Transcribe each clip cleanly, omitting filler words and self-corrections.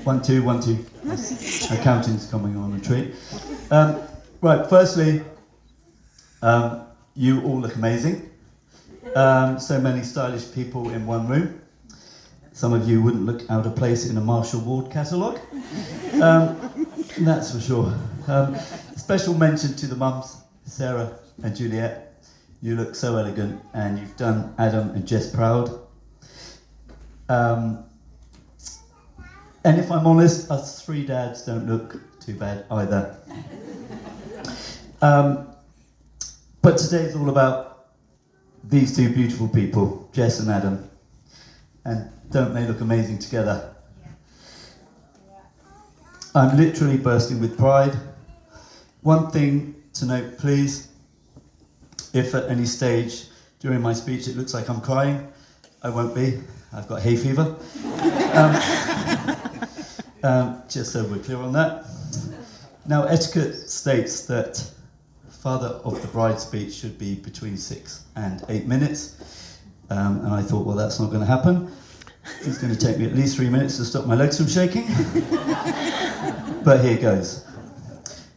1, 2, 1, 2. Accounting's coming on a treat. Right, firstly, you all look amazing. So many stylish people in one room. Some of you wouldn't look out of place in a Marshall Ward catalogue. That's for sure. Special mention to the mums, Sarah and Juliet. You look so elegant and you've done Adam and Jess proud. And if I'm honest, us 3 dads don't look too bad either. But today's all about these 2 beautiful people, Jess and Adam. And don't they look amazing together? I'm literally bursting with pride. One thing to note, please, if at any stage during my speech it looks like I'm crying, I won't be. I've got hay fever. Just so we're clear on that. Now, etiquette states that father of the bride speech should be between 6 and 8 minutes. And I thought, well, that's not going to happen. It's going to take me at least 3 minutes to stop my legs from shaking. But here goes.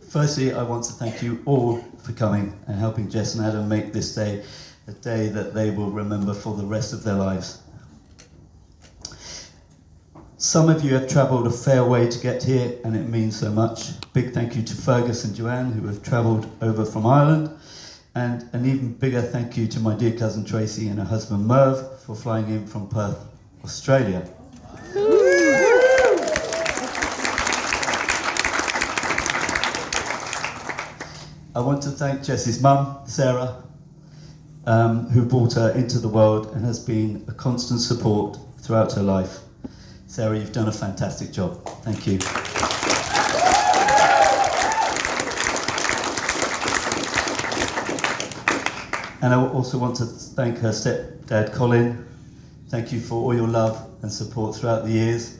Firstly, I want to thank you all for coming and helping Jess and Adam make this day a day that they will remember for the rest of their lives. Some of you have travelled a fair way to get here, and it means so much. Big thank you to Fergus and Joanne, who have travelled over from Ireland. And an even bigger thank you to my dear cousin Tracy and her husband Merv for flying in from Perth, Australia. I want to thank Jess's mum, Sarah, who brought her into the world and has been a constant support throughout her life. Sarah, you've done a fantastic job. Thank you. And I also want to thank her stepdad, Colin. Thank you for all your love and support throughout the years.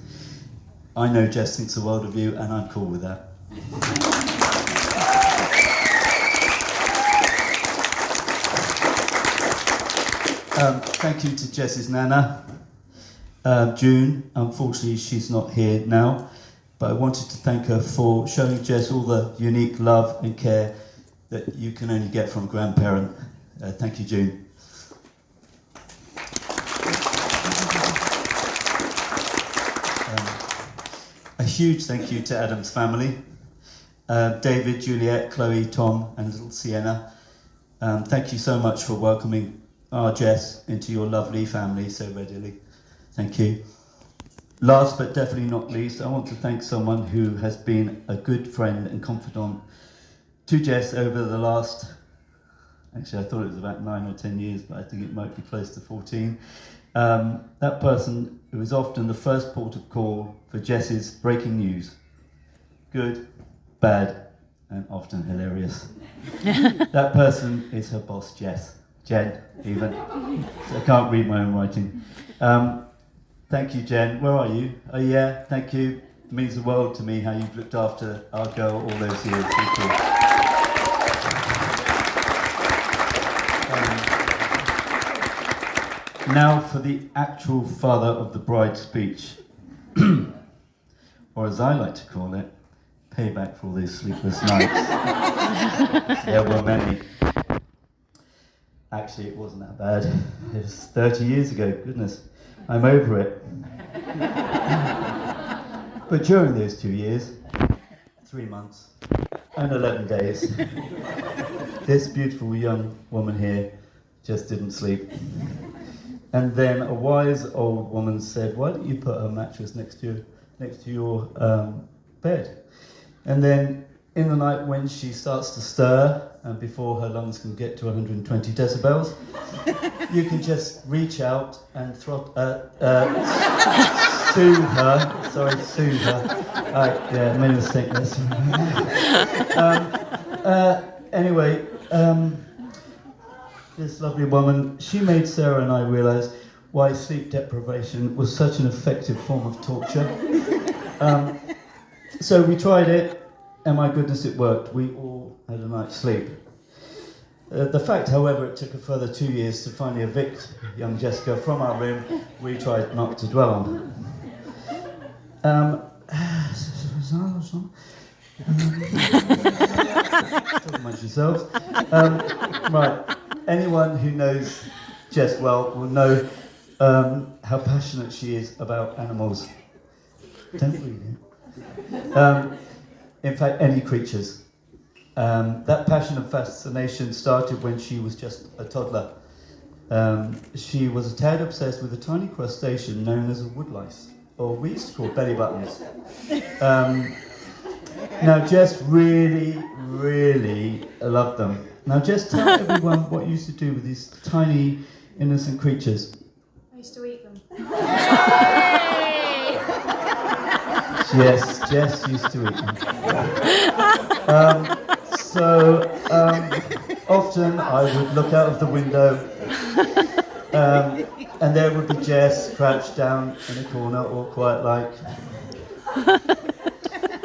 I know Jess thinks the world of you, and I'm cool with that. Thank you to Jess's nana, June. Unfortunately, she's not here now, but I wanted to thank her for showing Jess all the unique love and care that you can only get from a grandparent. Thank you, June. A huge thank you to Adam's family, David, Juliet, Chloe, Tom, and little Sienna. Thank you so much for welcoming our Jess into your lovely family so readily. Thank you. Last but definitely not least, I want to thank someone who has been a good friend and confidant to Jess over the last, actually I thought it was about 9 or 10 years, but I think it might be close to 14. That person who is often the first port of call for Jess's breaking news. Good, bad, and often hilarious. That person is her boss, Jess. Jen, even. So I can't read my own writing. Thank you, Jen. Where are you? Oh yeah, thank you. It means the world to me how you've looked after our girl all those years. Thank you. Now for the actual father of the bride speech, or as I like to call it, payback for all these sleepless nights. There were many. Actually, it wasn't that bad. It was 30 years ago, goodness. I'm over it. But during those 2 years, 3 months, and 11 days, this beautiful young woman here just didn't sleep. And then a wise old woman said, why don't you put her mattress next to your bed? And then in the night when she starts to stir, and before her lungs can get to 120 decibels, you can just reach out and soothe her. Sorry, soothe her. Yeah, I made a mistake there. Anyway, this lovely woman, she made Sarah and I realise why sleep deprivation was such an effective form of torture. So we tried it, and my goodness, it worked. We all had a night's sleep. The fact, however, it took a further 2 years to finally evict young Jessica from our room, we tried not to dwell on. Talk amongst yourselves. Right. Anyone who knows Jess well will know how passionate she is about animals. Don't read it. In fact, any creatures. That passion and fascination started when she was just a toddler. She was a tad obsessed with a tiny crustacean known as a woodlice, or we used to call belly buttons. Now, Jess really, really loved them. Now, Jess, tell everyone what you used to do with these tiny, innocent creatures. I used to eat them. Yes, Jess used to eat them. Often I would look out of the window, and there would be Jess crouched down in a corner, all quiet like.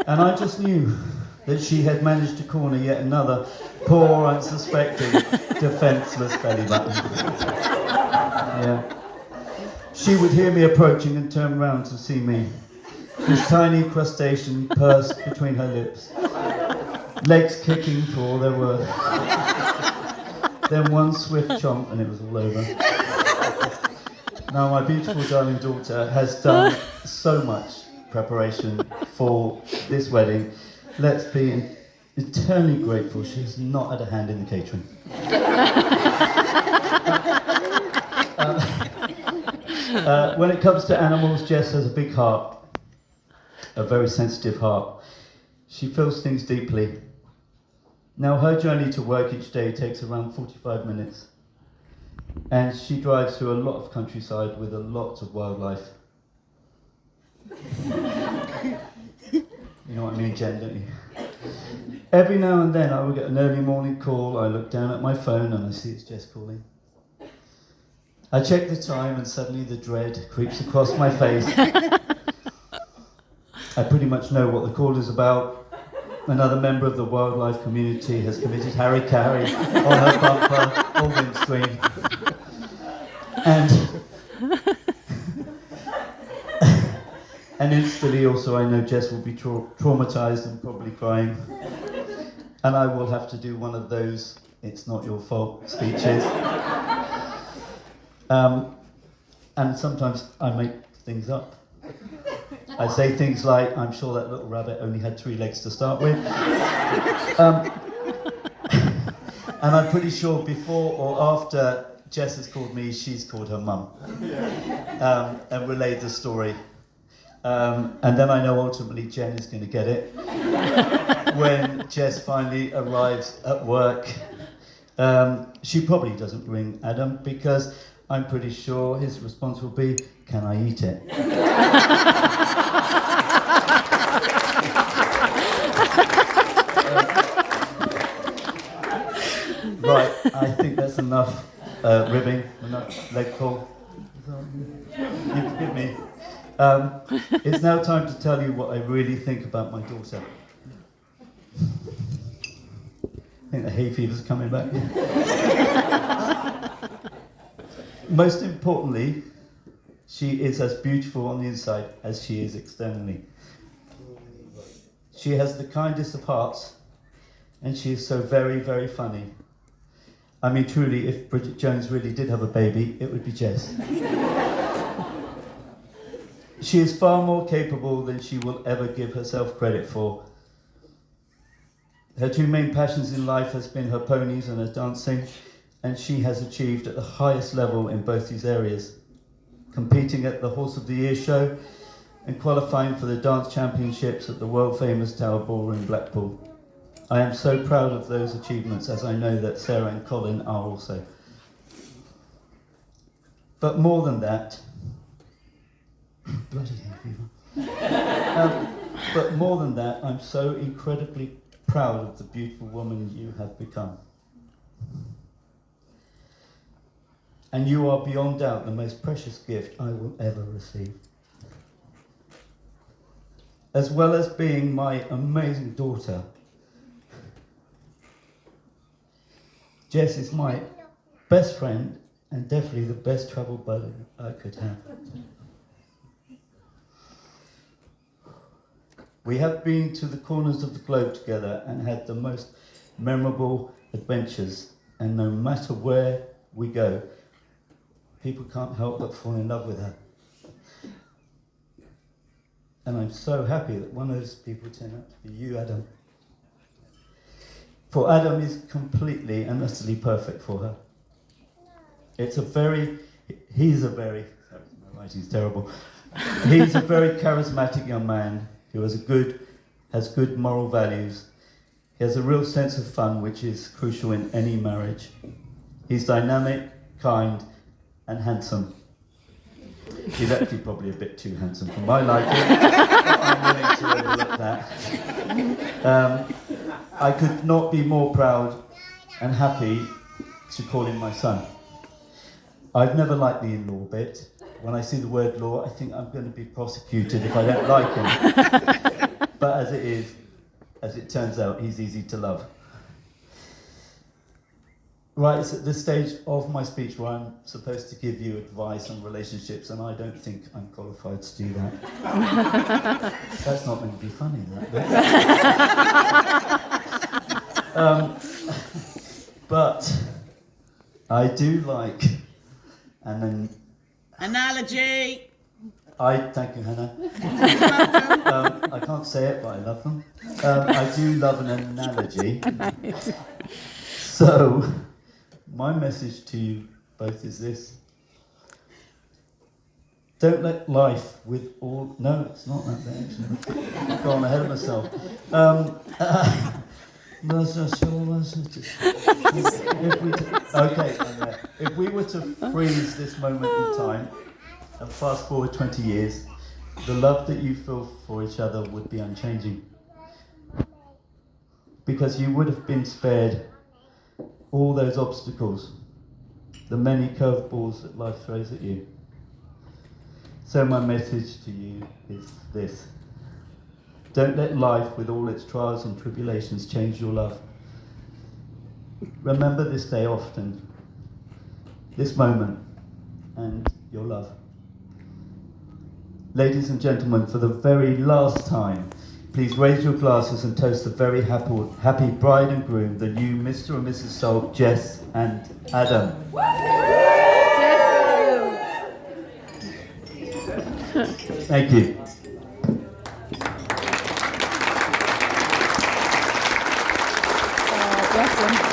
And I just knew that she had managed to corner yet another poor, unsuspecting, defenceless belly button. Yeah. She would hear me approaching and turn round to see me. This tiny crustacean pursed between her lips, legs kicking for all they're worth. Then one swift chomp and it was all over. Now my beautiful darling daughter has done so much preparation for this wedding. Let's be eternally grateful she has not had a hand in the catering. When it comes to animals, Jess has a big heart, a very sensitive heart. She feels things deeply. Now her journey to work each day takes around 45 minutes, and she drives through a lot of countryside with a lot of wildlife. You know what I mean, Jen, don't you? Every now and then I will get an early morning call. I look down at my phone and I see it's Jess calling. I check the time and suddenly the dread creeps across my face. I pretty much know what the call is about. Another member of the wildlife community has committed harry-carry on her bumper or windscreen. And instantly also I know Jess will be traumatised and probably crying. And I will have to do one of those "it's not your fault" speeches. And sometimes I make things up. I say things like, "I'm sure that little rabbit only had 3 legs to start with." And I'm pretty sure before or after Jess has called me, she's called her mum and relayed the story. And then I know ultimately Jen is going to get it. When Jess finally arrives at work, she probably doesn't ring Adam because I'm pretty sure his response will be, "Can I eat it?" Right, I think that's enough ribbing, enough leg pull. You forgive me. It's now time to tell you what I really think about my daughter. I think the hay fever's coming back. Most importantly, she is as beautiful on the inside as she is externally. She has the kindest of hearts, and she is so very, very funny. I mean, truly, if Bridget Jones really did have a baby, it would be Jess. She is far more capable than she will ever give herself credit for. Her 2 main passions in life has been her ponies and her dancing, and she has achieved at the highest level in both these areas, competing at the Horse of the Year show and qualifying for the dance championships at the world-famous Tower Ball in Blackpool. I am so proud of those achievements, as I know that Sarah and Colin are also. But more than that, bloody hay fever. But more than that, I'm so incredibly proud of the beautiful woman you have become. And you are beyond doubt the most precious gift I will ever receive. As well as being my amazing daughter, Jess is my best friend and definitely the best travel buddy I could have. We have been to the corners of the globe together and had the most memorable adventures. And no matter where we go, people can't help but fall in love with her. And I'm so happy that one of those people turned out to be you, Adam. For Adam is completely and utterly perfect for her. He's a very, sorry, my writing's terrible. He's a very charismatic young man who has good moral values. He has a real sense of fun, which is crucial in any marriage. He's dynamic, kind, and handsome. He's actually probably a bit too handsome for my liking, but I'm willing to overlook that. I could not be more proud and happy to call him my son. I've never liked the in-law bit. When I see the word law, I think I'm going to be prosecuted if I don't like him. But as it turns out, he's easy to love. Right, it's at this stage of my speech where I'm supposed to give you advice on relationships, and I don't think I'm qualified to do that. That's not meant to be funny, that bit. But I do like analogy. Thank you, Hannah. I can't say it, but I love them. I do love an analogy. So, my message to you both is this. Don't let life with all... No, it's not that bit, actually. I've gone ahead of myself. If we were to freeze this moment in time and fast forward 20 years, the love that you feel for each other would be unchanging. Because you would have been spared all those obstacles, the many curveballs that life throws at you. So my message to you is this. Don't let life, with all its trials and tribulations, change your love. Remember this day often, this moment, and your love. Ladies and gentlemen, for the very last time, please raise your glasses and toast the very happy bride and groom, the new Mr. and Mrs. Salt, Jess and Adam. Thank you. Bless him.